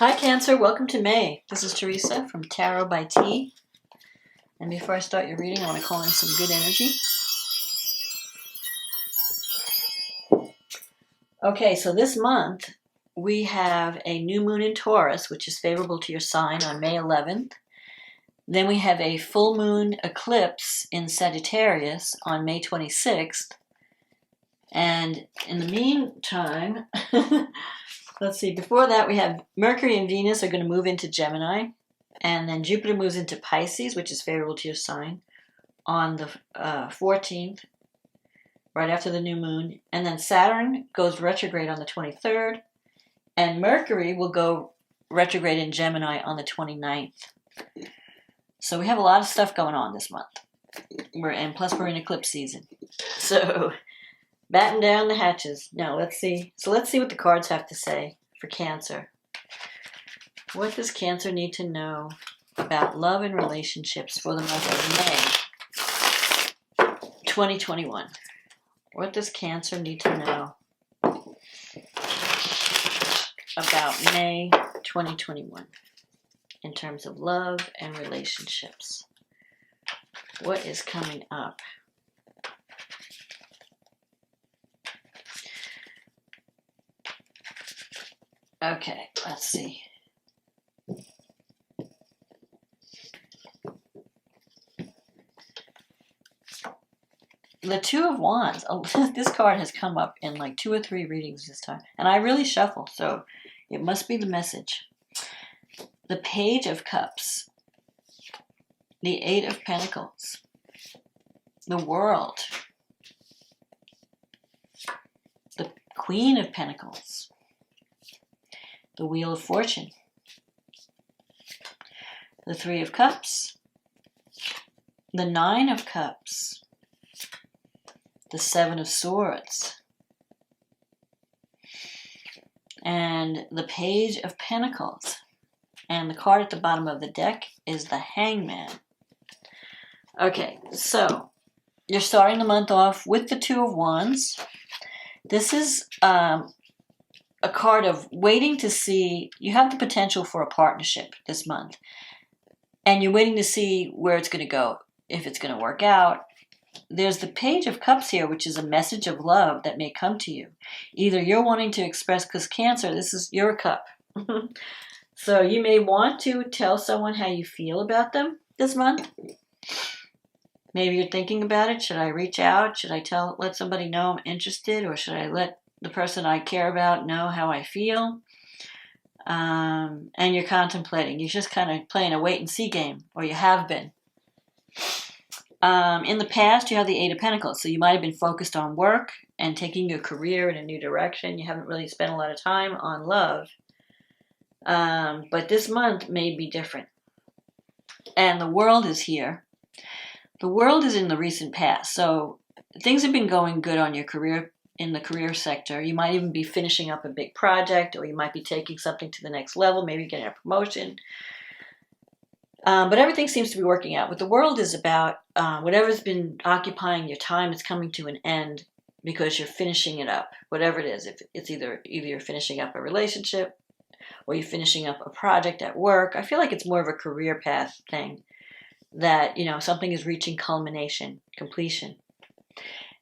Hi Cancer, welcome to May. This is Teresa from Tarot by T. And before I start your reading, I want to call in some good energy. Okay, so this month we have a new moon in Taurus, which is favorable to your sign on May 11th. Then we have a full moon eclipse in Sagittarius on May 26th. And in the meantime, let's see, before that we have Mercury and Venus are going to move into Gemini. And then Jupiter moves into Pisces, which is favorable to your sign, on the 14th, right after the new moon. And then Saturn goes retrograde on the 23rd. And Mercury will go retrograde in Gemini on the 29th. So we have a lot of stuff going on this month. And plus we're in eclipse season. So batten down the hatches. Now let's see. So let's see what the cards have to say for Cancer. What does Cancer need to know about love and relationships for the month of May 2021? What does Cancer need to know about May 2021 in terms of love and relationships? What is coming up? Okay, let's see. The Two of Wands. Oh, this card has come up in like 2 or 3 readings this time. And I really shuffled, so it must be the message. The Page of Cups. The Eight of Pentacles. The World. The Queen of Pentacles. The Wheel of Fortune. The Three of Cups. The Nine of Cups. The Seven of Swords, and the Page of Pentacles. And the card at the bottom of the deck is the Hangman. Okay, so you're starting the month off with the Two of Wands. This is a card of waiting to see. You have the potential for a partnership this month, and you're waiting to see where it's going to go, if it's going to work out. There's the Page of Cups here, which is a message of love that may come to you. Either you're wanting to express, because Cancer, this is your cup. So you may want to tell someone how you feel about them this month. Maybe you're thinking about it. Should I reach out? Should I let somebody know I'm interested? Or should I let the person I care about know how I feel? And you're contemplating. You're just kind of playing a wait-and-see game, or you have been. In the past, you have the Eight of Pentacles, so you might have been focused on work and taking your career in a new direction. You haven't really spent a lot of time on love. But this month may be different. And the World is here. The World is in the recent past, so things have been going good on your career, in the career sector. You might even be finishing up a big project, or you might be taking something to the next level, maybe getting a promotion. But everything seems to be working out. What the World is about, whatever's been occupying your time is coming to an end because you're finishing it up, whatever it is. If it's either you're finishing up a relationship or you're finishing up a project at work. I feel like it's more of a career path thing, that, something is reaching culmination, completion.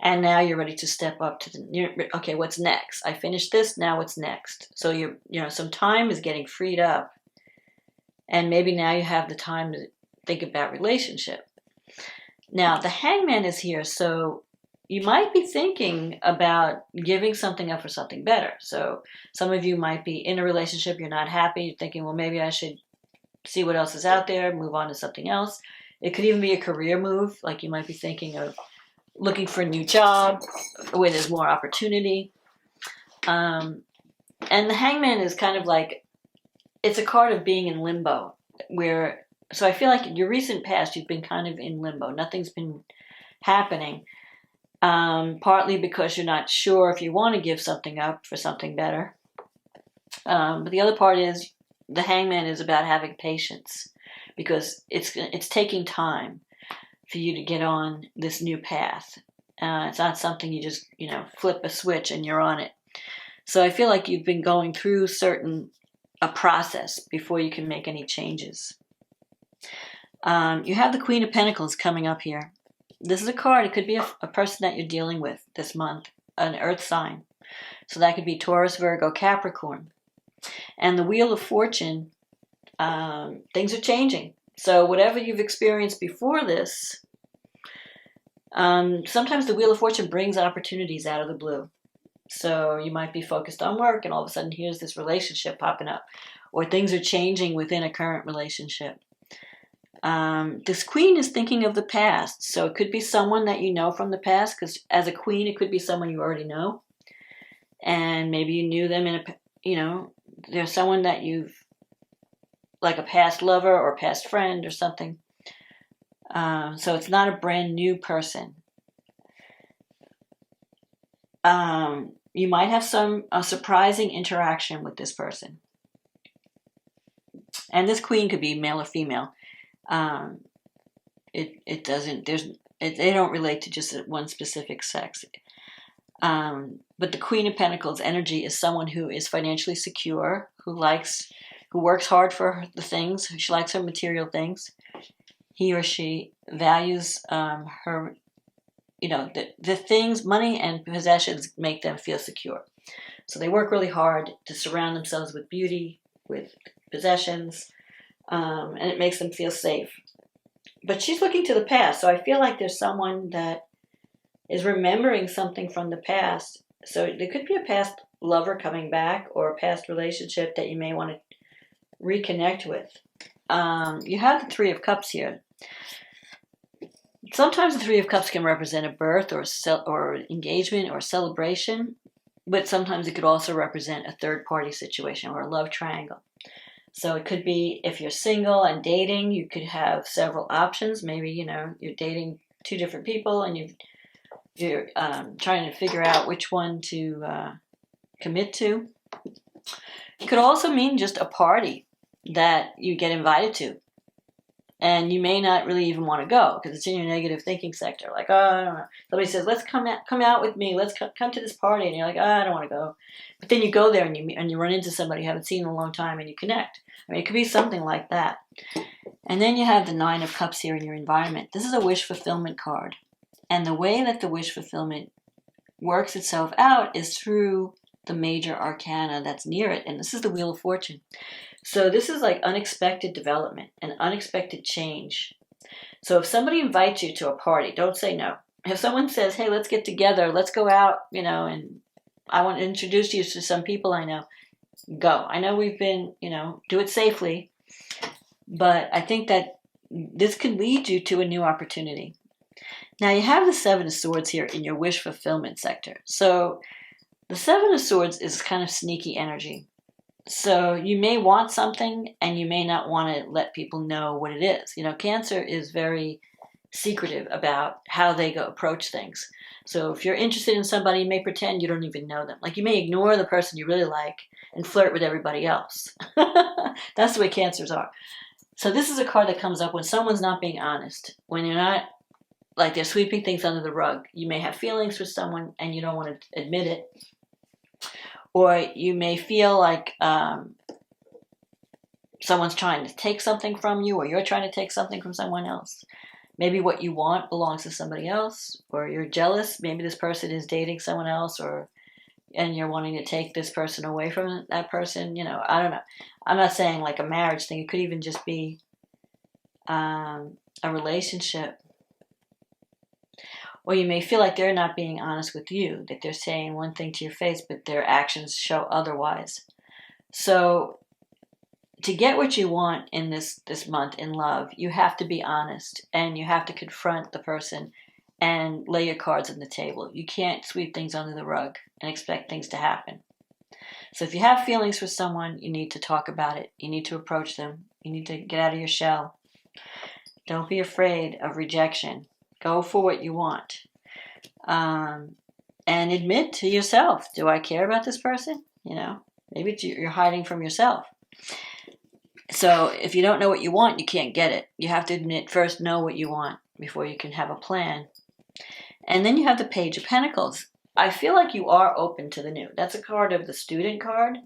And now you're ready to step up to okay, what's next? I finished this, now what's next? So some time is getting freed up. And maybe now you have the time to think about relationship. Now, the Hangman is here, so you might be thinking about giving something up for something better. So some of you might be in a relationship, you're not happy, you're thinking, well, maybe I should see what else is out there, move on to something else. It could even be a career move, like you might be thinking of looking for a new job where there's more opportunity. And the Hangman is kind of like, it's a card of being in limbo, so I feel like in your recent past, you've been kind of in limbo. Nothing's been happening, partly because you're not sure if you want to give something up for something better. But the other part is the Hangman is about having patience, because it's taking time for you to get on this new path. It's not something you just, flip a switch and you're on it. So I feel like you've been going through certain a process before you can make any changes. You have the Queen of Pentacles coming up here. This is a card. It could be a person that you're dealing with this month, an earth sign. So that could be Taurus, Virgo, Capricorn. And the Wheel of Fortune, things are changing. So whatever you've experienced before this, sometimes the Wheel of Fortune brings opportunities out of the blue. So you might be focused on work and all of a sudden here's this relationship popping up, or things are changing within a current relationship. This queen is thinking of the past. So it could be someone that you know from the past, because as a queen, it could be someone you already know. And maybe you knew them there's someone that you've, like a past lover or past friend or something. So it's not a brand new person. You might have a surprising interaction with this person. And this queen could be male or female. They don't relate to just one specific sex. But the Queen of Pentacles energy is someone who is financially secure, who works hard for the things, she likes her material things. He or she values her, the things, money and possessions make them feel secure. So they work really hard to surround themselves with beauty, with possessions, and it makes them feel safe. But she's looking to the past, so I feel like there's someone that is remembering something from the past. So there could be a past lover coming back, or a past relationship that you may want to reconnect with. You have the Three of Cups here. Sometimes the Three of Cups can represent a birth or engagement or celebration, but sometimes it could also represent a third-party situation or a love triangle. So it could be, if you're single and dating, you could have several options. Maybe, you're dating two different people and you're trying to figure out which one to commit to. It could also mean just a party that you get invited to. And you may not really even want to go because it's in your negative thinking sector. Like, I don't know. Somebody says, let's come out with me. Let's come to this party. And you're like, I don't want to go. But then you go there and you run into somebody you haven't seen in a long time and you connect. I mean, it could be something like that. And then you have the Nine of Cups here in your environment. This is a wish fulfillment card. And the way that the wish fulfillment works itself out is through the major arcana that's near it. And this is the Wheel of Fortune. So this is like unexpected development and unexpected change. So if somebody invites you to a party, don't say no. If someone says, hey, let's get together, let's go out, and I want to introduce you to some people I know, go. I know we've been, do it safely, but I think that this could lead you to a new opportunity. Now you have the Seven of Swords here in your wish fulfillment sector. So the Seven of Swords is kind of sneaky energy. So you may want something and you may not want to let people know what it is. Cancer is very secretive about how they approach things. So if you're interested in somebody, you may pretend you don't even know them. Like you may ignore the person you really like and flirt with everybody else. That's the way Cancers are. So this is a card that comes up when someone's not being honest. When you're not, like they're sweeping things under the rug. You may have feelings for someone and you don't want to admit it. Or you may feel like someone's trying to take something from you, or you're trying to take something from someone else. Maybe what you want belongs to somebody else, or you're jealous. Maybe this person is dating someone else, and you're wanting to take this person away from that person. I don't know. I'm not saying like a marriage thing. It could even just be a relationship. Or you may feel like they're not being honest with you, that they're saying one thing to your face, but their actions show otherwise. So to get what you want in this month in love, you have to be honest and you have to confront the person and lay your cards on the table. You can't sweep things under the rug and expect things to happen. So if you have feelings for someone, you need to talk about it. You need to approach them. You need to get out of your shell. Don't be afraid of rejection. Go for what you want. And admit to yourself, do I care about this person? Maybe you're hiding from yourself. So if you don't know what you want, you can't get it. You have to first know what you want before you can have a plan. And then you have the Page of Pentacles. I feel like you are open to the new. That's a card of the student card.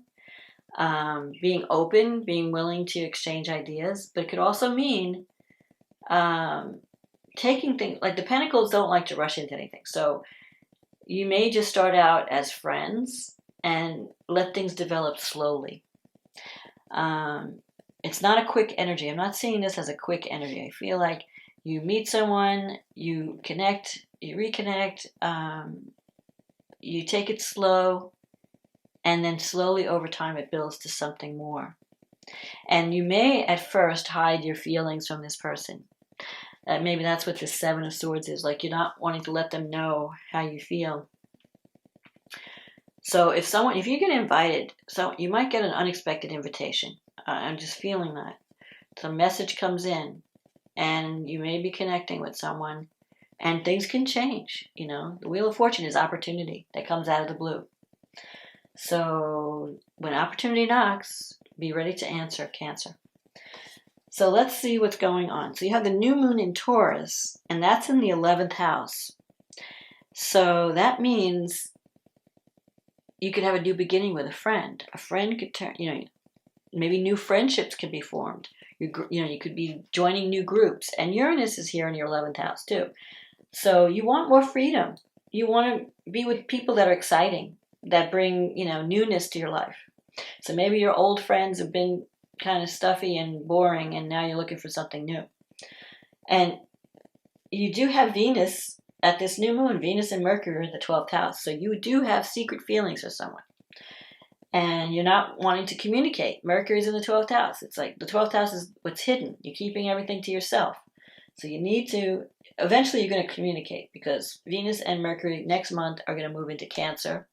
being open, being willing to exchange ideas, but it could also mean taking things, like the Pentacles don't like to rush into anything. So you may just start out as friends and let things develop slowly. It's not a quick energy. I'm not seeing this as a quick energy. I feel like you meet someone, you connect, you reconnect, you take it slow, and then slowly over time it builds to something more. And you may at first hide your feelings from this person. Maybe that's what the Seven of Swords is. Like, you're not wanting to let them know how you feel. So if you get invited, so you might get an unexpected invitation. I'm just feeling that. Some message comes in, and you may be connecting with someone, and things can change. You know, the Wheel of Fortune is opportunity that comes out of the blue. So when opportunity knocks, be ready to answer, Cancer. So let's see what's going on. So you have the new moon in Taurus, and that's in the 11th house. So that means you could have a new beginning with a friend. A friend could turn, maybe new friendships can be formed. You could be joining new groups. And Uranus is here in your 11th house too. So you want more freedom. You want to be with people that are exciting, that bring, newness to your life. So maybe your old friends have been kind of stuffy and boring, and now you're looking for something new. And you do have Venus at this new moon. Venus and Mercury are in the 12th house. So you do have secret feelings for someone. And you're not wanting to communicate. Mercury's in the 12th house. It's like the 12th house is what's hidden. You're keeping everything to yourself. So you need to, eventually you're going to communicate, because Venus and Mercury next month are going to move into Cancer.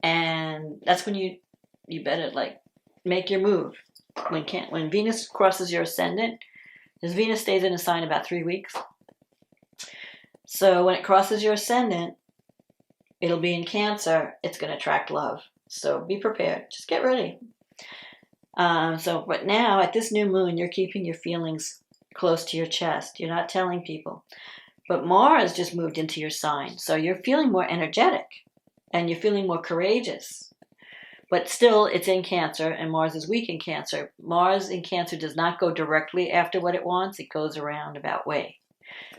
And that's when you better make your move. When Venus crosses your ascendant, because Venus stays in a sign about 3 weeks. So when it crosses your ascendant, it'll be in Cancer. It's going to attract love. So be prepared. Just get ready. But now at this new moon, you're keeping your feelings close to your chest. You're not telling people. But Mars just moved into your sign. So you're feeling more energetic and you're feeling more courageous. But still, it's in Cancer, and Mars is weak in Cancer. Mars in Cancer does not go directly after what it wants. It goes a roundabout way.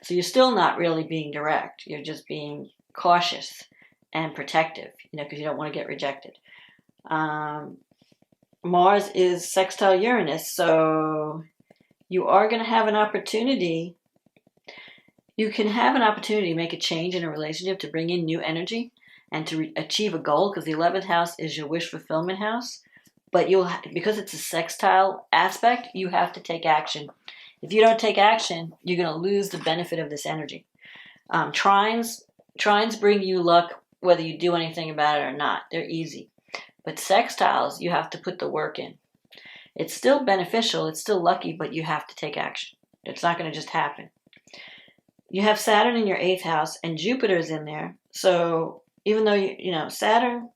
So you're still not really being direct. You're just being cautious and protective, because you don't want to get rejected. Mars is sextile Uranus, so you are going to have an opportunity. You can have an opportunity to make a change in a relationship, to bring in new energy and to achieve a goal, because the 11th house is your wish fulfillment house. But because it's a sextile aspect, you have to take action. If you don't take action, you're going to lose the benefit of this energy. Trines bring you luck whether you do anything about it or not. They're easy. But sextiles, you have to put the work in. It's still beneficial, it's still lucky, but you have to take action. It's not going to just happen. You have Saturn in your 8th house, and Jupiter's in there. So even though, Saturn,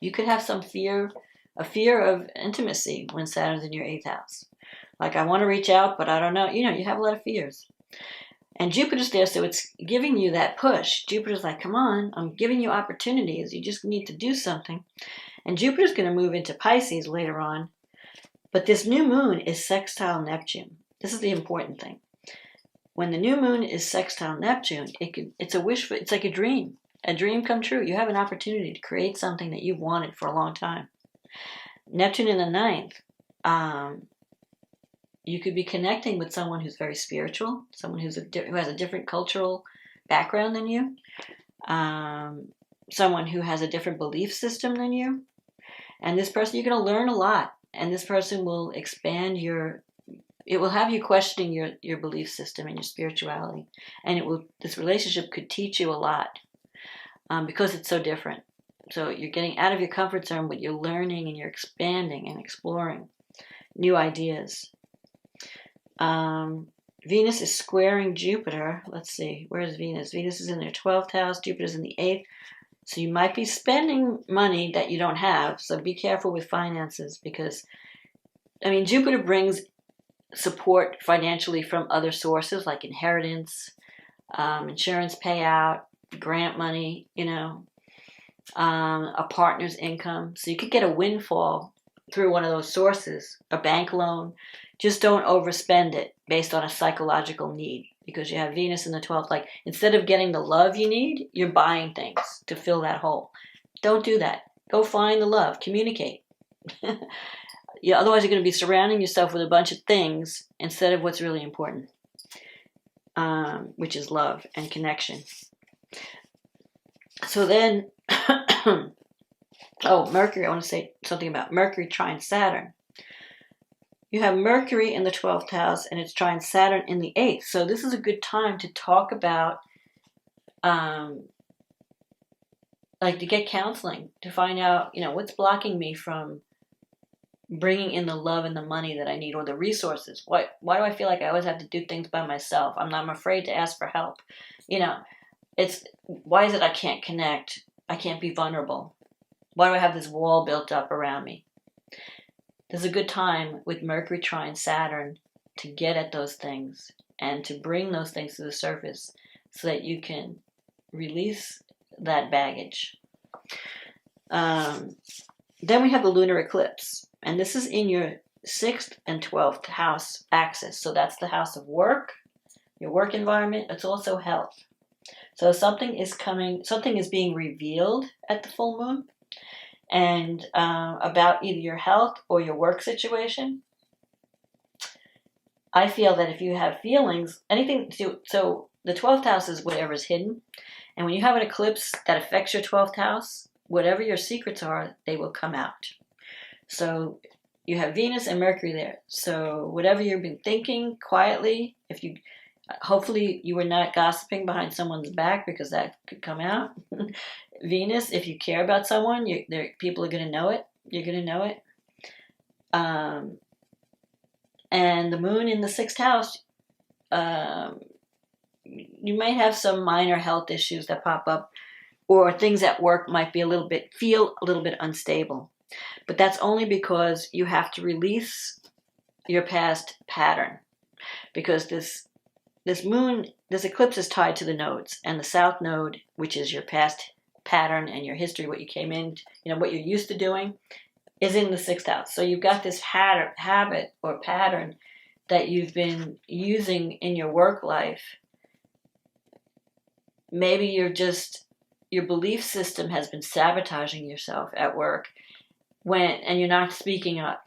you could have a fear of intimacy when Saturn's in your 8th house. Like, I want to reach out, but I don't know. You have a lot of fears. And Jupiter's there, so it's giving you that push. Jupiter's like, come on, I'm giving you opportunities. You just need to do something. And Jupiter's going to move into Pisces later on. But this new moon is sextile Neptune. This is the important thing. When the new moon is sextile Neptune, it's like a dream come true. You have an opportunity to create something that you've wanted for a long time. Neptune in the 9th, you could be connecting with someone who's very spiritual, someone who has a different cultural background than you, someone who has a different belief system than you. And this person, you're going to learn a lot. And this person will expand it will have you questioning your belief system and your spirituality. And this relationship could teach you a lot because it's so different. So you're getting out of your comfort zone, but you're learning and you're expanding and exploring new ideas. Venus is squaring Jupiter. Let's see, where's Venus? Venus is in their 12th house. Jupiter's in the 8th. So you might be spending money that you don't have. So be careful with finances, because, Jupiter brings support financially from other sources like inheritance, insurance payout, grant money, a partner's income. So you could get a windfall through one of those sources, a bank loan, just don't overspend it based on a psychological need, because you have Venus in the 12th. Like, instead of getting the love you need, you're buying things to fill that hole. Don't do that. Go find the love. Communicate. Yeah, otherwise you're going to be surrounding yourself with a bunch of things instead of what's really important, which is love and connection. So then, Mercury, I want to say something about Mercury trine Saturn. You have Mercury in the 12th house, and it's trine Saturn in the 8th. So this is a good time to talk about, like, to get counseling, to find out, what's blocking me from bringing in the love and the money that I need, or the resources. Why do I feel like I always have to do things by myself? I'm afraid to ask for help. Why is it I can't connect? I can't be vulnerable. Why do I have this wall built up around me? There's a good time with Mercury trine Saturn to get at those things and to bring those things to the surface so that you can release that baggage. Then we have the lunar eclipse, and this is in your 6th and 12th house axis. So that's the house of work, your work environment. It's also health. So something is being revealed at the full moon, and about either your health or your work situation. I feel that if you have feelings, so the 12th house is whatever's hidden. And when you have an eclipse that affects your 12th house, whatever your secrets are, they will come out. So you have Venus and Mercury there. So whatever you've been thinking quietly, hopefully you were not gossiping behind someone's back, because that could come out. Venus, if you care about someone, people are going to know it. You're going to know it. And the moon in the 6th house, you might have some minor health issues that pop up, or things at work might be feel a little bit unstable. But that's only because you have to release your past pattern, because this eclipse is tied to the nodes, and the south node, which is your past pattern and your history, what you came in, what you're used to doing, is in the 6th house. So you've got this habit or pattern that you've been using in your work life. Maybe your belief system has been sabotaging yourself at work, and you're not speaking up.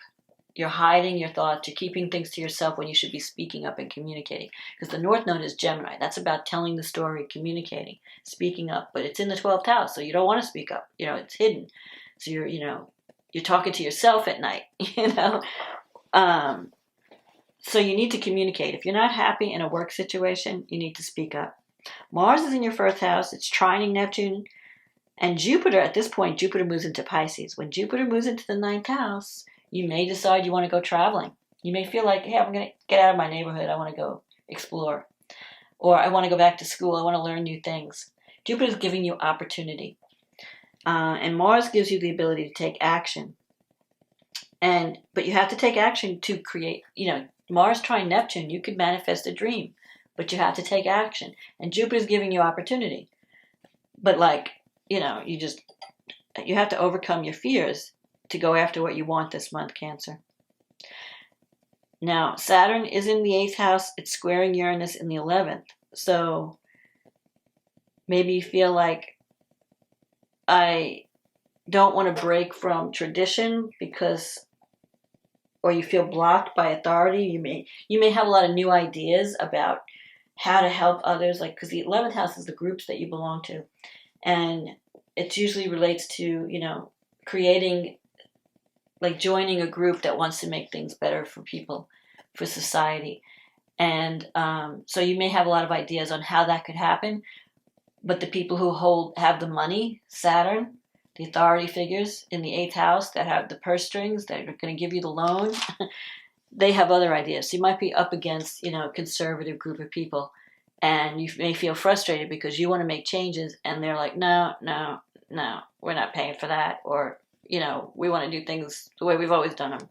You're hiding your thoughts. You're keeping things to yourself when you should be speaking up and communicating. Because the North Node is Gemini. That's about telling the story, communicating, speaking up. But it's in the 12th house, so you don't want to speak up. It's hidden. So you're talking to yourself at night. So you need to communicate. If you're not happy in a work situation, you need to speak up. Mars is in your 1st house. It's trining Neptune. And Jupiter, at this point, Jupiter moves into Pisces. When Jupiter moves into the 9th house, you may decide you want to go traveling. You may feel like, hey, I'm going to get out of my neighborhood. I want to go explore. Or I want to go back to school. I want to learn new things. Jupiter's giving you opportunity. And Mars gives you the ability to take action. But you have to take action to create, Mars trine Neptune, you could manifest a dream, but you have to take action. And Jupiter's giving you opportunity. But you have to overcome your fears to go after what you want this month, Cancer. Now, Saturn is in the 8th house. It's squaring Uranus in the 11th. So maybe you feel like, I don't want to break from tradition or you feel blocked by authority. You may have a lot of new ideas about how to help others, because the 11th house is the groups that you belong to. And it usually relates to, creating, joining a group that wants to make things better for people, for society. And so you may have a lot of ideas on how that could happen. But the people who have the money, Saturn, the authority figures in the 8th house that have the purse strings that are going to give you the loan, they have other ideas. So you might be up against, a conservative group of people, and you may feel frustrated because you want to make changes, and they're like, no, we're not paying for that, or, we want to do things the way we've always done them.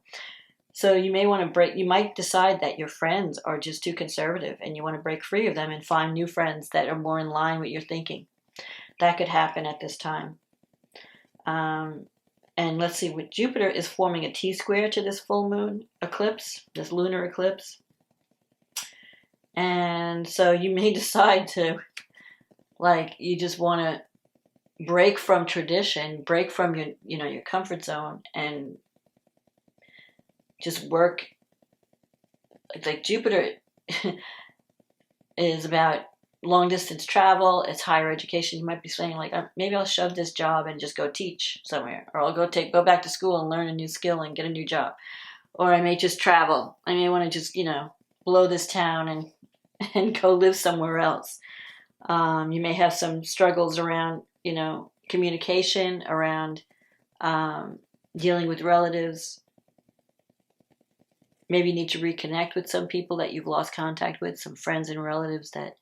So you may want to you might decide that your friends are just too conservative, and you want to break free of them and find new friends that are more in line with your thinking. That could happen at this time. And And let's see, with Jupiter is forming a T-square to this full moon eclipse, this lunar eclipse. And so you may decide to, like, you just want to break from tradition, break from your, your comfort zone, and just work. Like Jupiter is about long distance travel, it's higher education. You might be saying, like, maybe I'll shove this job and just go teach somewhere, or I'll go back to school and learn a new skill and get a new job, or I may just travel. I may want to just blow this town and go live somewhere else. You may have some struggles around communication, around dealing with relatives. Maybe you need to reconnect with some people that you've lost contact with, some friends and relatives that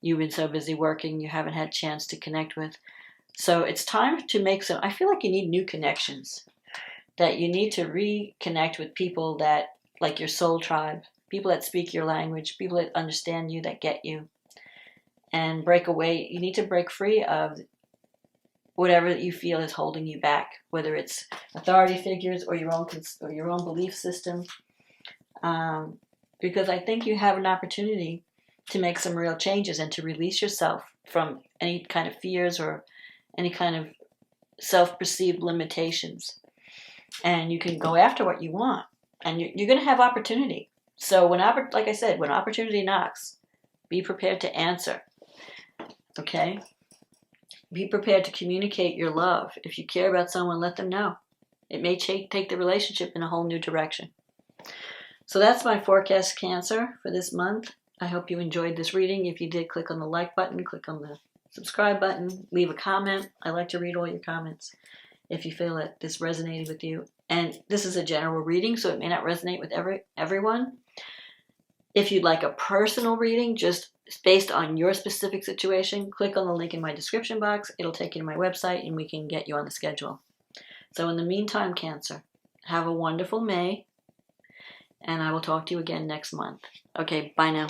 you've been so busy working you haven't had a chance to connect with. So it's time to make some, I feel like you need new connections, that you need to reconnect with people that, like your soul tribe, people that speak your language, people that understand you, that get you, and break away. You need to break free of whatever you feel is holding you back, whether it's authority figures or your own belief system. Because I think you have an opportunity to make some real changes and to release yourself from any kind of fears or any kind of self-perceived limitations. And you can go after what you want, and you're going to have opportunity. So like I said, when opportunity knocks, be prepared to answer. Okay? Be prepared to communicate your love. If you care about someone, let them know. It may take the relationship in a whole new direction. So that's my forecast, Cancer, for this month. I hope you enjoyed this reading. If you did, click on the like button, click on the subscribe button, leave a comment. I like to read all your comments if you feel that this resonated with you. And this is a general reading, so it may not resonate with everyone. If you'd like a personal reading, just based on your specific situation, click on the link in my description box. It'll take you to my website, and we can get you on the schedule. So in the meantime, Cancer, have a wonderful May, and I will talk to you again next month. Okay, bye now.